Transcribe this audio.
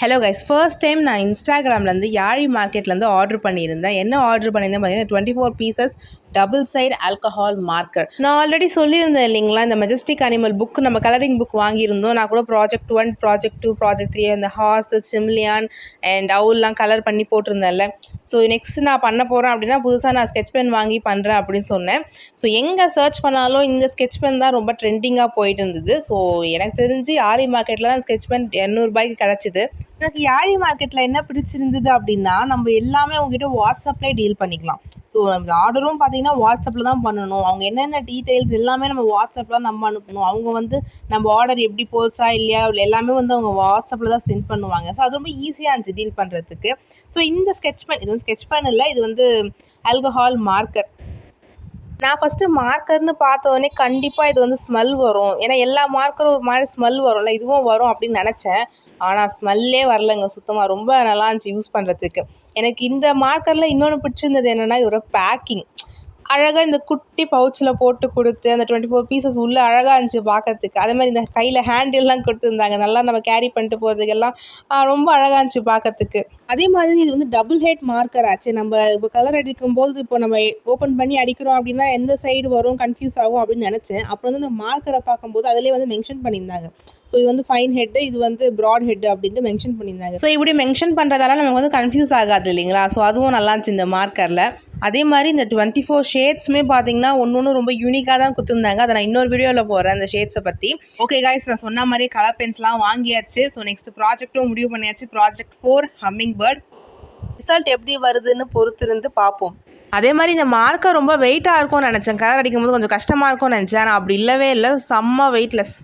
Hello guys, first time நான் இன்ஸ்டாகிராம்லேருந்து யாழி மார்க்கெட்லேருந்து order பண்ணியிருந்தேன். என்ன ஆர்டர் பண்ணியிருந்தேன் பார்த்தீங்கன்னா 24 pieces double side alcohol marker. நான் ஆல்ரெடி சொல்லியிருந்தேன் இல்லைங்களா, இந்த மெஜஸ்டிக் அனிமல் புக் நம்ம கலரிங் புக் வாங்கியிருந்தோம். நான் கூட ப்ராஜெக்ட் 1, ப்ராஜெக்ட் 2, ப்ராஜெக்ட் 3 அந்த ஹார்ஸ், சிம்லியான் அண்ட் அவுல்லாம் கலர் பண்ணி போட்டிருந்தேன்ல. ஸோ நெக்ஸ்ட் நான் பண்ண போகிறேன் அப்படின்னா புதுசாக நான் ஸ்கெட்ச் பென் வாங்கி பண்ணுறேன் அப்படின்னு சொன்னேன். ஸோ எங்கே சர்ச் பண்ணாலும் இந்த ஸ்கெட்ச் பென் தான் ரொம்ப ட்ரெண்டிங்காக போயிட்டு இருந்தது. ஸோ எனக்கு தெரிஞ்சு யாழி மார்க்கெட்டில் தான் ஸ்கெட்ச் பென் 200 ரூபாய்க்கு கிடச்சிது. எனக்கு யாழி மார்க்கெட்டில் என்ன பிடிச்சிருந்தது அப்படின்னா, நம்ம எல்லாமே அவங்ககிட்ட வாட்ஸ்அப்லேயே டீல் பண்ணிக்கலாம். ஸோ நம்ம ஆர்டரும் பார்த்தீங்கன்னா வாட்ஸ்அப்பில் தான் பண்ணணும். அவங்க என்னென்ன டீட்டெயில்ஸ் எல்லாமே நம்ம வாட்ஸ்அப்பில் நம்ம அனுப்பணும். அவங்க வந்து நம்ம ஆர்டர் எப்படி போச்சா இல்லையா எல்லாமே வந்து அவங்க வாட்ஸ்அப்பில் தான் சென்ட் பண்ணுவாங்க. ஸோ அது ரொம்ப ஈஸியாக இருந்துச்சு டீல் பண்ணுறதுக்கு. ஸோ இந்த ஸ்கெட்ச் பென், இது வந்து ஸ்கெட்ச் பென் இல்லை, இது வந்து ஆல்கஹால் மார்க்கர். நான் ஃபஸ்ட்டு மார்க்கர்னு பார்த்தோன்னே கண்டிப்பாக இது வந்து ஸ்மெல் வரும், ஏன்னா எல்லா மார்க்கரும் ஒரு மாதிரி ஸ்மெல் வரும்ல, இதுவும் வரும் அப்படின்னு நினச்சேன். ஆனால் ஸ்மெல்லே வரலைங்க சுத்தமாக. ரொம்ப நல்லா இருந்துச்சு யூஸ் பண்ணுறதுக்கு. எனக்கு இந்த மார்க்கரில் இன்னொன்று பிடிச்சிருந்தது என்னென்னா, இதோட பேக்கிங் அழகாக இந்த குட்டி பவுச்சில் போட்டு கொடுத்து அந்த 24 பீசஸ் உள்ளே அழகாக இருந்துச்சு பார்க்கறதுக்கு. அதே மாதிரி இந்த கையில் ஹேண்டில்லாம் கொடுத்துருந்தாங்க, நல்லா நம்ம கேரி பண்ணிட்டு போகிறதுக்கெல்லாம் ரொம்ப அழகாக இருந்துச்சு பார்க்கறதுக்கு. அதே மாதிரி இது வந்து டபுள் ஹெட் மார்க்கர் ஆச்சு. நம்ம இப்போ கலர் அடிக்கும்போது இப்போ நம்ம ஓப்பன் பண்ணி அடிக்கிறோம் அப்படின்னா எந்த சைடு வரும் கன்ஃபியூஸ் ஆகும் அப்படின்னு நினச்சேன். அப்புறம் வந்து இந்த மார்க்கரை பார்க்கும்போது அதிலே வந்து மென்ஷன் பண்ணியிருந்தாங்க. ஸோ இது வந்து ஃபைன் ஹெட்டு, இது வந்து ப்ராட் ஹெட்டு அப்படின்ட்டு மென்ஷன் பண்ணியிருந்தாங்க. ஸோ இப்படி மென்ஷன் பண்ணுறதால நமக்கு வந்து கன்ஃபியூஸ் ஆகாது இல்லைங்களா. ஸோ அதுவும் நல்லா இருந்துச்சு இந்த மார்க்கரில். அதே மாதிரி இந்த 24 ஷேட்ஸுமே பார்த்தீங்கன்னா ஒன்று ரொம்ப யூனிக்காக தான் கொடுத்துருந்தாங்க. அதை நான் இன்னொரு வீடியோவில் போகிறேன் அந்த ஷேட்ஸை பற்றி. ஓகே காய்ஸ், நான் சொன்ன மாதிரி கலர் பென்ஸ்லாம் வாங்கியாச்சு. ஸோ நெக்ஸ்ட் ப்ராஜெக்ட்டும் முடிவு பண்ணியாச்சு. Project 4 humming bird. ரிசல்ட் எப்படி வருதுன்னு பொறுத்திருந்து பார்ப்போம். அதே மாதிரி இந்த மார்க்கர் ரொம்ப வெயிட்டாக இருக்கும்னு நினச்சேன். கலர் அடிக்கும்போது கொஞ்சம் கஷ்டமாக இருக்கும்னு நினச்சேன். ஆனால் அப்படி இல்லவே இல்லை, செம்ம வெயிட்லெஸ்.